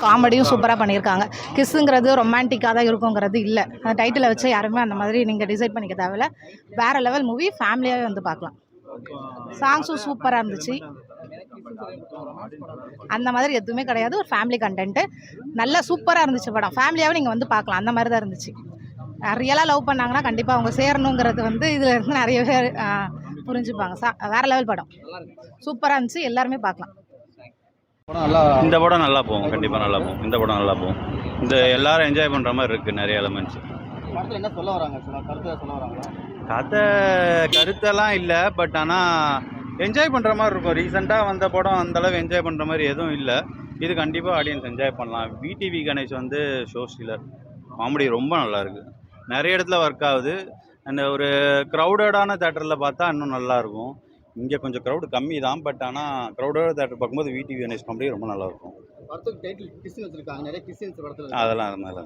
காமெடியும் சூப்பராக பண்ணியிருக்காங்க. கிஸ்ஸுங்கிறது ரொமான்டிக்காக தான் இருக்குங்கிறது இல்லை. அந்த டைட்டிலை வச்சு யாருமே அந்த மாதிரி நீங்கள் டிசைட் பண்ணிக்க தேவையில்ல. வேறு லெவல் மூவி, ஃபேமிலியாகவே வந்து பார்க்கலாம். சாங்ஸும் சூப்பராக இருந்துச்சு. அந்த மாதிரி எதுவுமே கிடையாது. ஒரு ஃபேமிலி கண்டென்ட்டு நல்லா சூப்பராக இருந்துச்சு படம். ஃபேமிலியாகவே நீங்கள் வந்து பார்க்கலாம். அந்த மாதிரி தான் இருந்துச்சு. ரியலாக லவ் பண்ணாங்கன்னா கண்டிப்பாக அவங்க சேரணுங்கிறது வந்து இதில் இருந்து நிறைய பேர் புரிஞ்சுப்பாங்க. வேறு லெவல் படம், சூப்பராக இருந்துச்சு. எல்லாருமே பார்க்கலாம். இந்த படம் நல்லா போகும், கண்டிப்பாக நல்லா போகும். இந்த படம் நல்லா போகும். இந்த எல்லாரும் என்ஜாய் பண்ணுற மாதிரி இருக்குது. நிறைய எலமெண்ட்ஸ். என்ன சொல்ல வராங்க? சொல்ல வராங்களா? கதை கருத்தெல்லாம் இல்லை, பட் ஆனால் என்ஜாய் பண்ணுற மாதிரி இருக்கும். ரீசெண்டாக வந்த படம் அந்தளவு என்ஜாய் பண்ணுற மாதிரி எதுவும் இல்லை. இது கண்டிப்பாக ஆடியன்ஸ் என்ஜாய் பண்ணலாம். விடிவி கணேஷ் வந்து ஷோ ஸ்டீலர். காமெடி ரொம்ப நல்லாயிருக்கு. நிறைய இடத்துல ஒர்க் ஆகுது. அந்த ஒரு க்ரௌடடான தேட்டரில் பார்த்தா இன்னும் நல்லாயிருக்கும். இங்கே கொஞ்சம் க்ரௌடு கம்மி தான், பட் ஆனால் க்ரௌடோட தேட்டர் பார்க்கும்போது விடிவி கணேஷ் காமெடி ரொம்ப நல்லாயிருக்கும். அதெல்லாம் நல்லா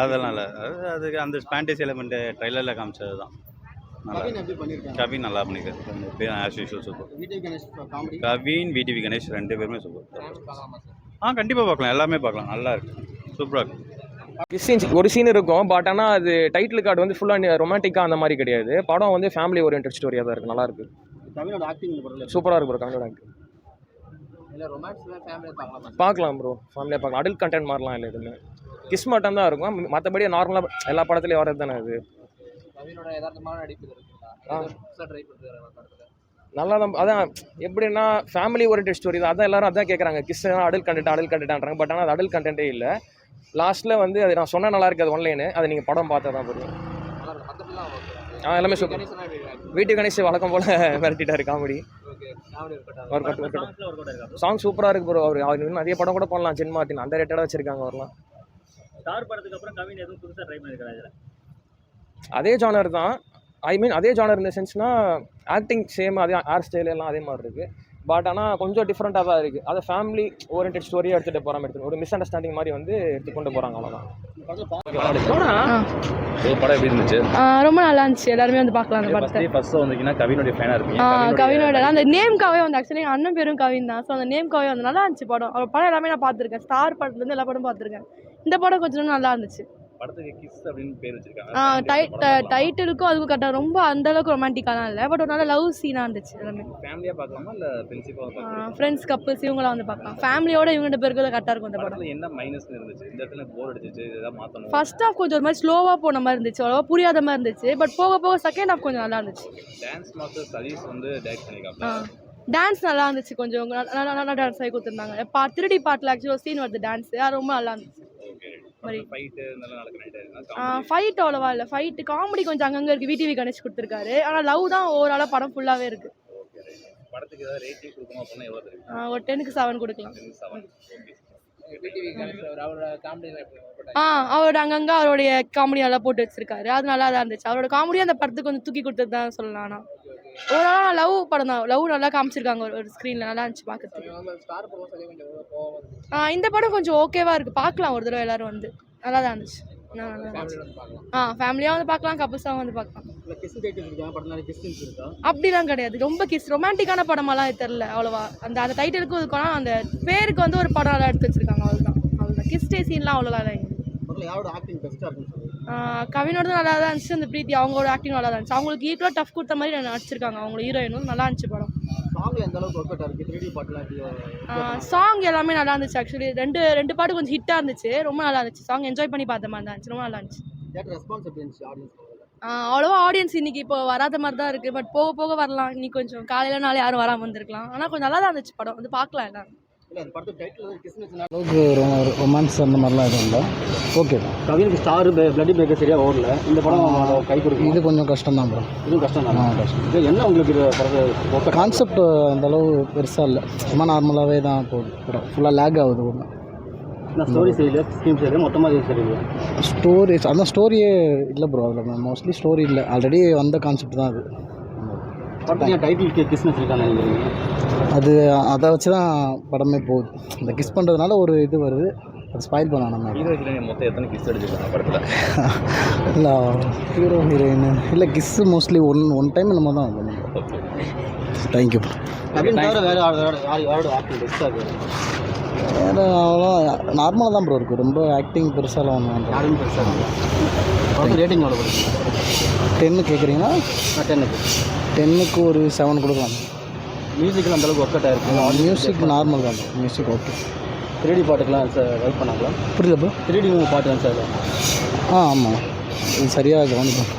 அதெல்லாம் இல்லை. அதுக்கு அந்த ஸ்பான்டேஜ் எலிமெண்ட்டு ட்ரைலரில் காமிச்சது தான். கவின் நல்லா பண்ணியிருக்காரு. As usual super. Kavin, VTV Ganesh 2 பேருமே சூப்பர். கண்டிப்பாக பார்க்கலாம். எல்லாமே பார்க்கலாம். நல்லா இருக்குது, சூப்பராக இருக்குது. ஒரு சீன் இருக்கும், பட் ஆனால் அது டைட்டில் கார்டு வந்து ஃபுல்லாக ரொமான்டிக்காக அந்த மாதிரி கிடையாது. படம் வந்து ஃபேமிலி ஓரியன்ட் ஸ்டோரியாக தான் இருக்குது. நல்லா இருக்குது. சூப்பராக இருக்கு ப்ரோ. கவினோட ஆக்டிங் பார்க்கலாம் ப்ரோ. ஃபேமிலியாக பார்க்கலாம். அடல்ட் கண்டென்ட் மாதிரிலாம் இல்லை. எதுவுமே கிஸ் மட்டும் தான் இருக்கும். மற்றபடி நார்மலாக எல்லா படத்துலையும் வரது தானே அது. நல்லா தான். அதான் எப்படின்னா ஃபேமிலி ஓரியன்ட் ஸ்டோரி தான். அதான் எல்லாரும் அதான் கேட்குறாங்க. Kiss adult கண்டென்ட்ன்றாங்க. பட் ஆனால் அது அடல்ட் கண்டென்ட்டே இல்லை. லாஸ்ட்டில் வந்து அது நான் சொன்ன நல்லா இருக்குது. அது ஒன்லைனு அதை நீங்கள் படம் பார்த்தா தான் புரியும். எல்லாமே சூப்பர். வீட்டு கணேஷ் வழக்கம் போல் மிரட்டிட்டாரு. காமெடி சாங் சூப்பராக இருக்குது ப்ரோ. அவர் இன்னும் நிறைய படம் கூட பண்ணலாம். ஜென் மார்ட்டின் அந்த ரேட்டடாக வச்சுருக்காங்க. அவர்லாம் அதே ஜானர் தான். அதே ஜானர் இந்த சென்ஸ்னா ஆக்டிங் சேம், அதே ஹேர் ஸ்டைல் எல்லாம் அதே மாதிரி இருக்குது. பட் ஆனால் கொஞ்சம் டிஃப்ரெண்ட்டாக தான் இருக்குது. அதை ஃபேமிலி ஓரியன்ட் ஸ்டோரியாக எடுத்துகிட்டு போகிற மாதிரி ஒரு மிஸ் அண்டர்ஸ்டாண்டிங் மாதிரி வந்து எடுத்துக்கொண்டு போகிறாங்க. அவ்வளோதான். படம் எப்படி இருந்துச்சு? ரொம்ப நல்லா இருந்துச்சு. எல்லாருமே வந்து பார்க்கலாம் அந்த படத்தை. ஃபர்ஸ்ட் வந்தீங்கன்னா கவினோட ஃபேனாக இருப்பீங்க. கவினோட அந்த நேம்காவே வந்து ஆக்சுவலி எங்கள் அண்ணன் பேரும் கவின் தான். ஸோ அந்த நேம்காவே வந்து நல்லா இருந்துச்சு படம். அவர் படம் எல்லாமே நான் பார்த்துருக்கேன். ஸ்டார் படத்துலேருந்து எல்லா படம் பார்த்துருக்கேன். இந்த படம் கொஞ்சம் நல்லா இருந்துச்சு. படத்துக்கு கிஸ் அப்படின்னு பேர் வச்சிருக்காங்க. டைட்டிலுக்கும் அதுக்கும் கரெக்டாக ரொம்ப அந்த அளவுக்கு ரொமான்டிக்காலாம் இல்லை. பட் ஒரு நல்ல லவ் சீனாக இருந்துச்சு. எல்லாமே ஃபேமிலியாக பார்க்கலாமா இல்லை ஃப்ரெண்ட்ஷிப்பாக பார்க்கலாம்? ஃப்ரெண்ட்ஸ் கப்புள்ஸ் இவங்களாம் வந்து பார்க்கலாம். ஃபேமிலியோட இவங்க 2 பேருக்கு கரெக்டாக இருக்கும் இந்த படம். என்ன மைனஸ் இருந்துச்சு? இந்த இடத்துல போர் அடிச்சிச்சு, இதெல்லாம் மாற்றணும். ஃபர்ஸ்ட் ஹாஃப் கொஞ்சம் ஒரு மாதிரி ஸ்லோவாக போன மாதிரி இருந்துச்சு. அவ்வளோவா புரியாத மாதிரி இருந்துச்சு. பட் போக போக செகண்ட் ஹாஃப் கொஞ்சம் நல்லா இருந்துச்சு. டான்ஸ் மாஸ்டர் சதீஷ் வந்து டைரக்ட் பண்ணிருக்காங்க. டான்ஸ் நல்லா இருந்துச்சு. கொஞ்சம் நல்லா டான்ஸ் ஆகி கொடுத்துருந்தாங்க. 3D பாட்டில் ஆக்சுவலாக சீன் வருது டான்ஸ். அது ரொம்ப நல்லா இருந்துச்சு. ஃபைட் அவ்வளோவா இல்லை. ஃபைட் காமெடி கொஞ்சம் அங்கங்கே இருக்குது. விடிவி கணேஷ் கொடுத்துருக்காரு. ஆனால் லவ் தான் ஓவராலாக படம் ஃபுல்லாகவே இருக்குது. ஒரு 10க்கு 7 கொடுக்கலாம். அவரோட அங்கங்கே அவருடைய காமெடி நல்லா போட்டு வச்சிருக்காரு. அது நல்லா தான் இருந்துச்சு. அவரோட காமெடியும் அந்த படத்துக்கு கொஞ்சம் தூக்கி கொடுத்தது தான் சொல்லலாம். ஆனால் ஓவராலாக லவ் படம் தான். லவ் நல்லா காமிச்சிருக்காங்க ஒரு ஸ்க்ரீனில். நல்லா இருந்துச்சு பார்க்கறதுக்கு. இந்த படம் கொஞ்சம் ஓகேவாக இருக்குது. பார்க்கலாம் ஒரு தடவை எல்லோரும் வந்து. நல்லா தான் இருந்துச்சு. ஃபேமிலியாக வந்து பார்க்கலாம், கப்புள்ஸாக வந்து பார்க்கலாம். அப்படிலாம் கிடையாது. ரொம்ப கிஸ் ரொமான்டிக்கான படமெல்லாம் தெரில அவ்வளோவா. அந்த டைட்டிலுக்கும் இதுக்கான அந்த பேருக்கு வந்து ஒரு படம் நல்லா எடுத்து வச்சிருக்காங்க. அவ்வளோதான். கிஸ் டே சீன்லாம் அவ்வளோதான் இல்லை. கவினோட நல்லா தான் இருந்துச்சு. அந்த பிரீத்தி அவங்களோட ஆக்டிங் நல்லா தான் இருந்துச்சு. அவங்களுக்கு ஈக்குவலாக டஃப் கொடுத்த மாதிரி நடிச்சிருக்காங்க. அவங்க ஹீரோயினும் நல்லா இருந்துச்சு படம். சாங் எல்லாமே நல்லா இருந்துச்சு. ஆக்சுவலி ரெண்டு பாட்டு கொஞ்சம் ஹிட்டாக இருந்துச்சு. ரொம்ப நல்லா இருந்துச்சு. சாங் என்ஜாய் பண்ணி பார்த்த மாதிரி தான் இருந்துச்சு. ரொம்ப நல்லா இருந்துச்சு. அவ்வளோவா ஆடியன்ஸ் இன்னைக்கு இப்போ வராத மாதிரி தான் இருக்குது. பட் போக போக வரலாம். இன்னைக்கு கொஞ்சம் காலையில் நாளே யாரும் வராமல் வந்திருக்கலாம். ஆனால் கொஞ்சம் நல்லா தான் இருந்துச்சு படம். வந்து பார்க்கலாம் எல்லாரும். அளவுக்கு ரொமான்ஸ் அந்த மாதிரிலாம் எதுவும் இல்லை. ஓகே தான். கவினுக்கு ஸ்டார் பிளட்டி பிரேக்கர் சரியாக ஓடல. இந்த படம் கை கொடுக்கும். இது கொஞ்சம் கஷ்டம் தான் ப்ரோ. இதுவும் கஷ்டம் தான். கஷ்டம். இது என்ன உங்களுக்கு இது படத்தை கான்செப்ட் அந்தளவு பெருசாக இல்லை. சும்மா நார்மலாகவே தான் போகுது படம். ஃபுல்லாக லேக் ஆகுது. ஒன்று நான் ஸ்டோரி சரியில்லை, ஸ்கீம் சரியில்லை, மொத்தமாக இது சரியில்லை. ஸ்டோரி அந்த ஸ்டோரியே இல்லை ப்ரோ. அதில் மோஸ்ட்லி ஸ்டோரி இல்லை. ஆல்ரெடி வந்த கான்செப்ட் தான் அது. டைட்டில் கிஸ் வச்சுருக்காங்க. அது அதை வச்சு தான் படமே போகுது. இந்த கிஸ் பண்ணுறதுனால ஒரு இது வருது. அது ஸ்பாயில் பண்ணலாம். நம்ம மொத்தம் எத்தனை கிஸ் அடிச்சிருக்காங்க படத்தில்? இல்லை ஹீரோ ஹீரோயின் இல்லை. கிஸ்ஸு மோஸ்ட்லி ஒன் டைம் நம்ம தான் பண்ணுவோம். தேங்க்யூ. வேறு யாரோட ஆக்டிங் பெஸ்ட்டாக இருக்குது? வேறு அவ்வளோ நார்மலாக தான் ப்ரோ இருக்குது, ரொம்ப ஆக்டிங் பெருசாலாம் ஒன்றும் யாரும் பெருசாக படம் ரேட்டிங் எவ்வளோ கொடுக்குறீங்க? 10 கேட்குறீங்கன்னா 10க்கு 10க்கு ஒரு 7 கொடுக்கலாம். மியூசிக்கில் அந்தளவுக்கு ஒர்க் அவுட் ஆயிருக்கு. மியூசிக் நார்மல் தான் ப்ரோ, மியூசிக் ஓகே. 3D பாட்டுக்கெலாம் சார் வெயிட் பண்ணாங்களா? புரியல ப்ரோ. 3D பாட்டு தான் சார். ஆமாம், இது சரியாக கவனிப்போம்.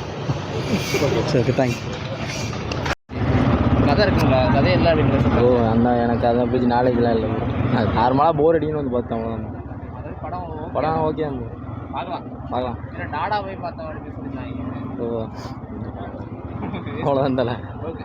சரி ஓகே, தேங்க்ஸ். கதை இருக்குங்களா? கதை எல்லாம் அப்படின்ற ஓ அந்த எனக்கு அதை பற்றி நாலேஜ்லாம் இல்லை ப்ரோ. அது நார்மலாக போர் அடிக்கணும்னு வந்து பார்த்தோம் அவ்வளோதான். படம் ஓகே தான் பார்க்கலாம். நாடா போய் பார்த்தோம் அப்படின்னு சொல்லியிருந்தாங்க. ஓ அவ்வளோதான் தலை. ஓகே.